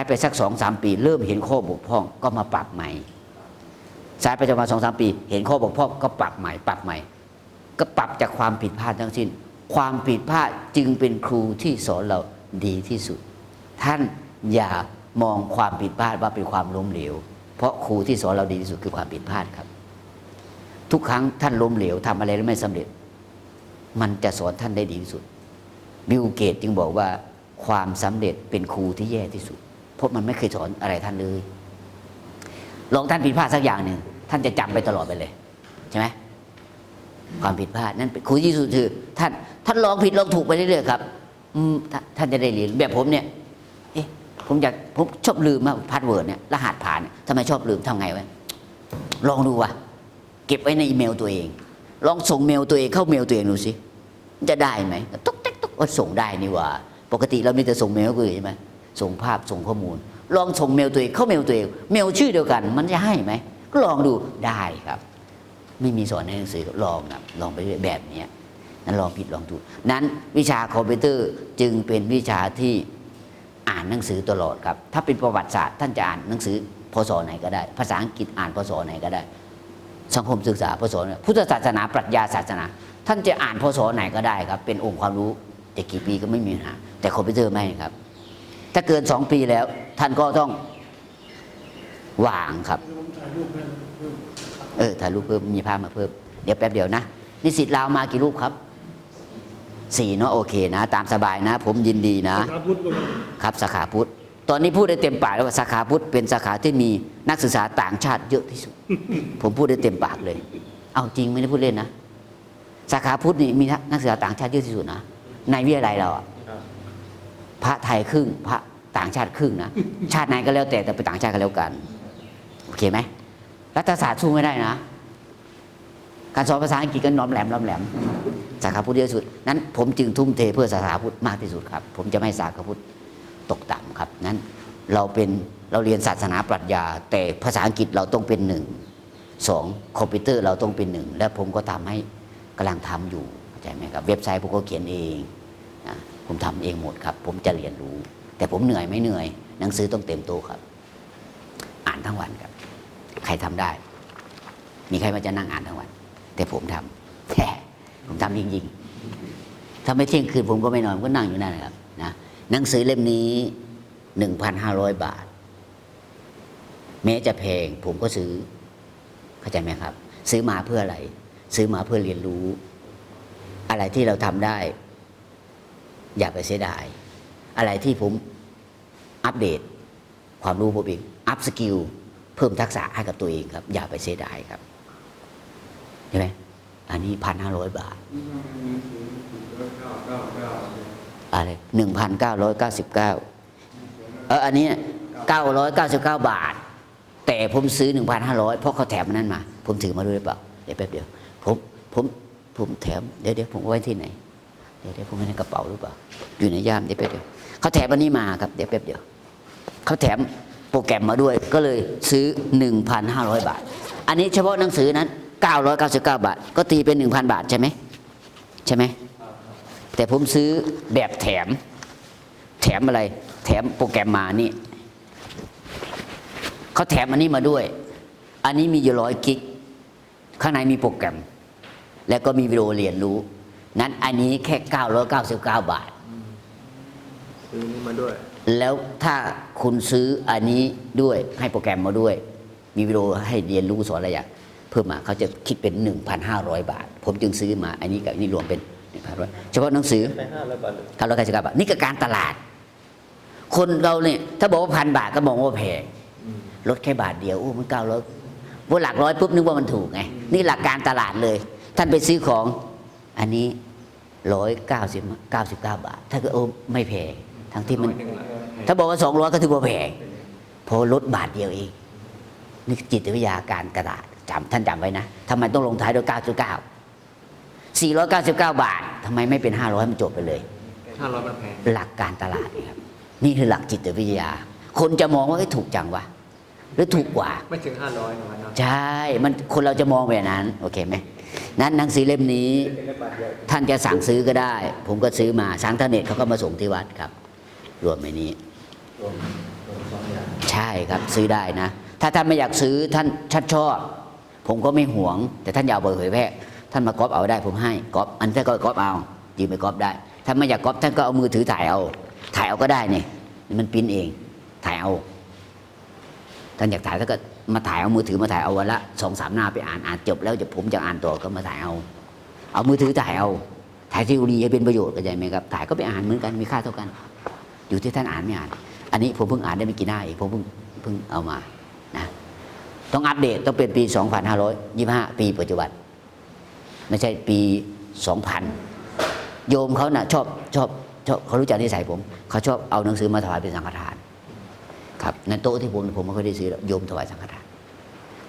ไปสัก2-3 ปีเริ่มเห็นข้อบกพร่องก็มาปรับใหม่ใช้ไปประมาณ2-3 ปีเห็นข้อบกพร่องก็ปรับใหม่ก็ปรับจากความผิดพลาดทั้งสิ้นความผิดพลาดจึงเป็นครูที่สอนเราดีที่สุดท่านอย่ามองความผิดพลาดว่าเป็นความล้มเหลวเพราะครูที่สอนเราดีที่สุดคือความผิดพลาดครับทุกครั้งท่านล้มเหลวทำอะไรแล้วไม่สำเร็จมันจะสอนท่านได้ดีที่สุดบิลเกตจึงบอกว่าความสำเร็จเป็นครูที่แย่ที่สุดเพราะมันไม่เคยสอนอะไรท่านเลยลองท่านผิดพลาดสักอย่างหนึ่งท่านจะจำไปตลอดไปเลยใช่ไหมความผิดพลาดนั้นเป็นครูที่สุดคือท่านลองผิดลองถูกไปเรื่อยๆครับท่านจะได้เรียนแบบผมเนี่ยผมชอบลืมพาสเวิร์ดเนี่ยรหัสผ่านทำไมชอบลืมทำไงวะลองดูวะเก็บไว้ในอีเมลตัวเองลองส่งเมลตัวเองเข้าเมลตัวเองดูสิจะได้ไหมตุ๊กติ๊กตุ๊กส่งได้นี่ว่าปกติเรามีแต่ส่งเมลก็ใช่ไหมส่งภาพส่งข้อมูลลองส่งเมลตัวเองเข้าเมลตัวเองเมลชื่อเดียวกันมันจะให้ไหมก็ลองดูได้ครับไม่มีสอนในหนังสือลองครับลองไปแบบนี้นั้นลองผิดลองถูกนั้นวิชาคอมพิวเตอร์จึงเป็นวิชาที่อ่านหนังสือตลอดครับถ้าเป็นประวัติศาสตร์ท่านจะอ่านหนังสือพศไหนก็ได้ภาษาอังกฤษอ่านพศไหนก็ได้สังคมศึกษาพศพุทธศาสนาปรัชญาศาสนาท่านจะอ่านพศไหนก็ได้ครับเป็นองค์ความรู้จะกี่ปีก็ไม่มีปัญหาแต่คอมพิวเตอร์ไม่ครับถ้าเกิน2 ปีแล้วท่านก็ต้องวางครับถ่ายรูปเพิ่มมีภาพมาเพิ่มเดี๋ยวแป๊บเดียวนะนิสิตเรามากี่รูปครับ4เนาะโอเคนะตามสบายนะผมยินดีนะครับสาขาพุทธตอนนี้พูดได้เต็มปากแล้วว่าสาขาพุทธเป็นสาขาที่มีนักศึกษาต่างชาติเยอะที่สุดผมพูดได้เต็มปากเลยเอาจริงไม่ได้พูดเล่นนะสาขาพุทธนี่มีนักศึกษาต่างชาติเยอะที่สุดนะในวิทยาลัยเราพระไทยครึ่งพระต่างชาติครึ่งนะชาติไหนก็แล้วแต่เป็นต่างชาติก็แล้วกันโอเคไหมรัฐศาสตร์สู้ไม่ได้นะการสอนภาษาอังกฤษก็น้อมแหลมสาขาพุทธเยอะสุดนั้นผมจึงทุ่มเทเพื่อสาขาพุทธมากที่สุดครับผมจะไม่สาขาพุทธตกต่ำครับนั้นเราเรียนศาสนาปรัชญาแต่ภาษาอังกฤษเราต้องเป็น1 2คอมพิวเตอร์เราต้องเป็น1และผมก็ทำให้กำลังทำอยู่เข้าใจไหมครับเว็บไซต์ผมก็เขียนเองนะผมทำเองหมดครับผมจะเรียนรู้แต่ผมเหนื่อยไม่เหนื่อยหนังสือต้องเต็มโต๊ะครับอ่านทั้งวันครับใครทำได้มีใครมาจะนั่งอ่านทั้งวันแต่ผมทำผมทำจริงๆถ้าไม่เที่ยงคืนผมก็ไม่นอนก็นั่งอยู่นั่นแหละครับนะหนังสือเล่มนี้ 1,500 บาทแม้จะแพงผมก็ซื้อเข้าใจไหมครับซื้อมาเพื่ออะไรซื้อมาเพื่อเรียนรู้อะไรที่เราทำได้อย่าไปเสียดายอะไรที่ผมอัปเดตความรู้ผมเองอัพสกิลเพิ่มทักษะให้กับตัวเองครับอย่าไปเสียดายครับใช่ไหมอันนี้ 1,500 บาทอะไร1,999อันนี้999 บาทแต่ผมซื้อ 1,500 เพราะเขาแถมมันนั้นมาผมถือมาด้วยหรือเปล่าเดี๋ยวแป๊บเดียวผมแถมเดี๋ยวผมไว้ที่ไหนเดี๋ยวผมไว้ในกระเป๋าหรือเปล่าอยู่ในย่ามเดี๋ยวแป๊บเดียวเขาแถมอันนี้มาครับเดี๋ยวแป๊บเดียวเขาแถมโปรแกรมมาด้วยก็เลยซื้อ 1,500 บาทอันนี้เฉพาะหนังสือนั้น999 บาทก็ตีเป็น 1,000 บาทใช่ไหมแต่ผมซื้อแบบแถมอะไรแถมโปรแกรมมานี่เขาแถมอันนี้มาด้วยอันนี้มีอยู่100 กิกข้างในมีโปรแกรมแล้วก็มีวิดีโอเรียนรู้นั้นอันนี้แค่999 บาทซื้อนี้มาด้วยแล้วถ้าคุณซื้ออันนี้ด้วยให้โปรแกรมมาด้วยมีวิดีโอให้เรียนรู้สอนอะไรอย่างเพิ่มมาเขาจะคิดเป็น 1,500 บาทผมจึงซื้อมาอันนี้กับนี่รวมเป็น 1,500เฉพาะหนังสือ999 บาทนี่ก็การตลาดคนเราเนี่ยถ้าบอกว่า 1,000 บาทก็มองว่าแพงลดแค่บาทเดียวโอ้มัน900พอหลักร้อยปุ๊บนึกว่ามันถูกไงนี่หลักการตลาดเลยท่านไปซื้อของอันนี้199 บาทถ้าเกิดโอ้ไม่แพงทั้งที่มันถ้าบอกว่า200ก็ถือว่าแพงพอลดบาทเดียวเองนี่จิตวิทยาการตลาดท่านจำไว้นะทำไมต้องลงท้ายด้วย999 499 บาททำไมไม่เป็น500มันจบไปเลย500มันแพงหลักการตลาดครับนี่คือหลักจิตวิทยาคนจะมองว่าถูกจังวะหรือถูกกว่าไม่ถึง500นะใช่มันคนเราจะมองแบบนั้นโอเคไหมนั้นหนังสือเล่มนี้ท่านจะสั่งซื้อก็ได้ผมก็ซื้อมาสั่งทางเน็ตเขาก็มาส่งที่วัดครับรวมในนี้ ช่ครับซื้อได้นะ ถ้าท่านไม่อยากซื้อท่านชอบ ผมก็ไม่หวง แต่ท่านอยากเผยแพร่ท่านมาก๊อปเอาได้ผมให้ก๊อปอันท่านก็ก๊อปเอายืมไปก๊อปได้ถ้าไม่อยากก๊อปท่านก็เอามือถือถ่ายเอาก็ได้เนี่ยมันปริ้นเองถ่ายเอาท่านอยากถ่ายท่านก็มาถ่ายเอามือถือมาถ่ายเอาวันละ2-3 หน้าไปอ่านจบแล้วผมจะอ่านต่อก็มาถ่ายเอามือถือถ่ายเอาถ่ายที่อุรีให้เป็นประโยชน์เข้าใจไหมครับถ่ายก็ไปอ่านเหมือนกันมีค่าเท่ากันอยู่ที่ท่านอ่านไม่อ่านอันนี้ผมเพิ่งอ่านได้ไม่กี่หน้าเองผมเพิ่งเอามานะต้องอัปเดตต้องเป็นปี 2525 ปีปัจจุบันไม่ใช่ปี 2000 โยมเขาน่ะชอบเขารู้จักนิสัยผมเขาชอบเอาหนังสือมาถวายเป็นสังฆทานครับในโต๊ะที่ผมไม่ค่อยได้ซื้อโยมถวายสังฆทาน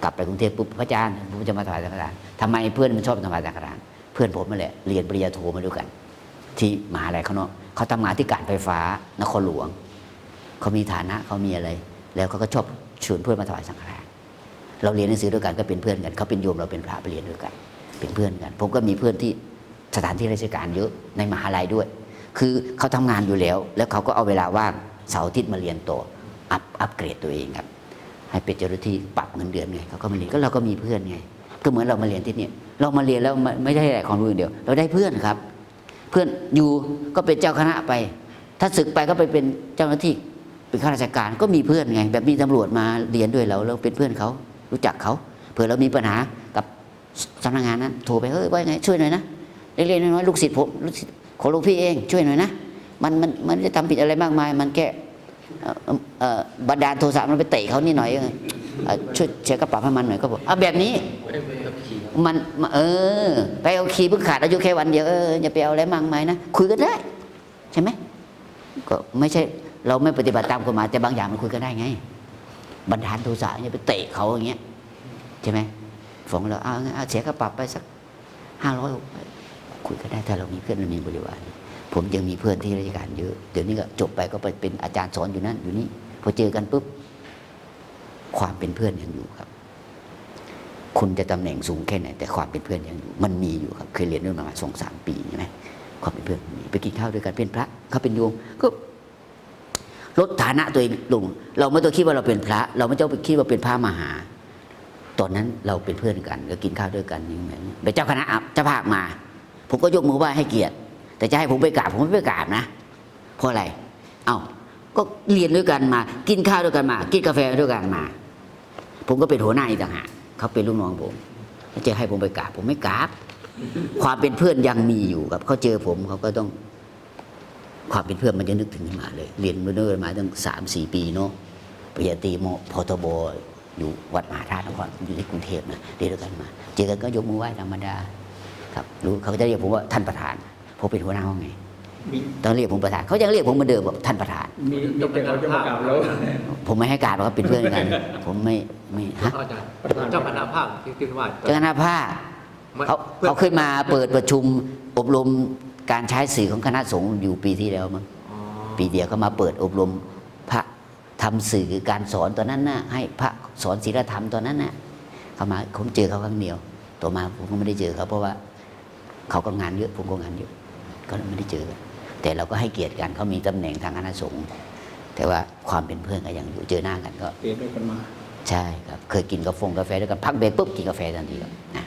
กลับไปกรุงเทพปุ๊บพระอาจารย์ผมจะมาถวายสังฆทานทำไมเพื่อนมันชอบถวายสังฆทานเพื่อนผมนั่นแหละเรียนปริญญาโทมาด้วยกันที่มหาลัยเขาเนาะเขาทำงานที่การไฟฟ้านครหลวงเขามีฐานะเขามีอะไรแล้วเขาก็ชอบชวนเพื่อนมาถวายสังฆทานเราเรียนหนังสือด้วยกันก็เป็นเพื่อนกันเขาเป็นโยมเราเป็นพระไปเรียนด้วยกันเป็นเพื่อนกันผมก็มีเพื่อนที่สถานที่ราชการเยอะในมหาลัยด้วยคือเขาทำงานอยู่แล้วเขาก็เอาเวลาว่างเสาร์อาทิตย์มาเรียนต่ออัปเกรดตัวเองครับให้เป็นเจ้าหน้าที่ปรับเงินเดือนไงเขาก็มาเรียนก็เราก็มีเพื่อนไงก็เหมือนเรามาเรียนที่นี่เรามาเรียนแล้วไม่ได้แต่ความรู้อย่างเดียวเราได้เพื่อนครับเพื่อนอยู่ก็เป็นเจ้าคณะไปถ้าศึกไปก็ไปเป็นเจ้าหน้าที่เป็นข้าราชการก็มีเพื่อนไงแบบมีตำรวจมาเรียนด้วยเราเป็นเพื่อนเขารู้จักเขาเผื่อเรามีปัญหากับสำนักงานนั้นโทรไปว่าไงช่วยหน่อยนะเล็กๆน้อยๆลูกศิษย์ผมลูกศิษย์ของหลวงพี่เองช่วยหน่อยนะมันจะทำผิดอะไรมากมายมันแค่บันดาลโทสะมันไปเตะเขานี่หน่อยช่วยเช็คกระเป๋าให้มันหน่อยก็บอกแบบนี้มันไปเอาขี่เพิ่งขาดอายุแค่วันเดียวอย่าไปเอาอะไรมากมายนะคุยกันได้ใช่ไหมก็ไม่ใช่เราไม่ปฏิบัติตามกฎหมายแต่บางอย่างมันคุยกันได้ไงบันดาลโทสะเนี่ยไปเตะเขาอย่างเงี้ยใช่ไหมฟ้องเราเสียกระเป๋าไปสัก500คุยกันได้ถ้าเรามีเพื่อนเรามีบริวารผมยังมีเพื่อนที่ราชการเยอะเดี๋ยวนี้ก็จบไปก็ไปเป็นอาจารย์สอนอยู่นั่นอยู่นี่พอเจอกันปุ๊บความเป็นเพื่อนยังอยู่ครับคุณจะตำแหน่งสูงแค่ไหนแต่ความเป็นเพื่อนยังอยู่มันมีอยู่ครับเคยเรียนเรื่องมา2-3 ปีใช่ไหมความเป็นเพื่อนมีไปกินข้าวด้วยกันเป็นพระเขาเป็นโยมก็ลดฐานะตัวเองลงเราไม่ต้องคิดว่าเราเป็นพระเราไม่ต้องไปคิดว่าเป็นพระมหาตอนนั้นเราเป็นเพื่อนกันก็กินข้าวด้วยกันอย่างนี้ไปเจ้าคณะเจ้าภาคมาผมก็ยกมือไหว้ให้เกียรติแต่จะให้ผมไปกราบผมไม่ไปกราบนะเพราะอะไรก็เรียนด้วยกันมากินข้าวด้วยกันมากินกาแฟด้วยกันมาผมก็เป็นหัวหน้าอีกต่างหากเขาเป็นลูกน้องผมจะให้ผมไปกราบผมไม่กราบความเป็นเพื่อนยังมีอยู่ครับเขาเจอผมเขาก็ต้องความเป็นเพื่อนมันจะนึกถึงขึ้นมาเลยเรียนมาตั้ง3-4 ปีเนาะปริญญาตรีมพทบอยู่วัดมหาธาตุนครอยู่ที่กรุงเทพนะเรียนด้วยกันมาเจอกันก็ยกมือไหว้ธรรมดาครับรู้เขาจะเรียกผมว่าท่านประธานผมเป็นหัวหน้าห้องไงต้องเรียกผมประธานเขายังเรียกผมเหมือนเดิมแบบท่านประธาน มีแต่เขาจะมากราบแล้ว ผมไม่ให้กราบหรอกครับเป็นเพื่อนกันผมไม่ฮะ อาจารย์เจ้าคณะภาคที่ว่า เจ้าคณะภาคเขาเคยมาเปิดประชุมอบรมการใช้สื่อของคณะสงฆ์อยู่ปีที่แล้วมั้งปีเดียวเขามาเปิดอบรมพระทำสื่อการสอนตอนนั้นน่ะให้พระสอนศีลธรรมตอนนั้นน่ะเขามาผมเจอเขาครั้งเดียวต่อมาผมก็ไม่ได้เจอเขาเพราะว่าเขาก็งานเยอะผมก็งานเยอะก็ไม่ได้เจอกันแต่เราก็ให้เกียรติกันเขามีตำแหน่งทางคณะสงฆ์แต่ว่าความเป็นเพื่อนก็ยังอยู่เจอหน้ากันก็ เรียนด้วยกันมา ใช่ครับเคยกินกาแฟด้วยกันพักเบรกปุ๊บกินกาแฟทันทีครับนะ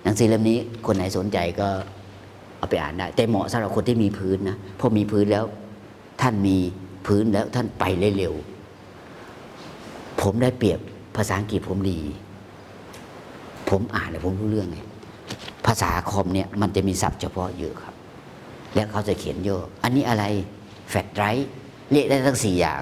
หนังสือเล่มนี้คนไหนสนใจก็เอาไปอ่านได้แต่เหมาะสำหรับคนที่มีพื้นนะพอมีพื้นแล้วท่านมีพื้นแล้วท่านไปเร็วผมได้เปรียบภาษาอังกฤษผมดีผมอ่านแล้วผมรู้เรื่องไงภาษาคอมเนี่ยมันจะมีศัพท์เฉพาะเยอะครับแล้วเขาจะเขียนเยอะอันนี้อะไรแฟกต์ไรท์เรียกได้ทั้ง4 อย่าง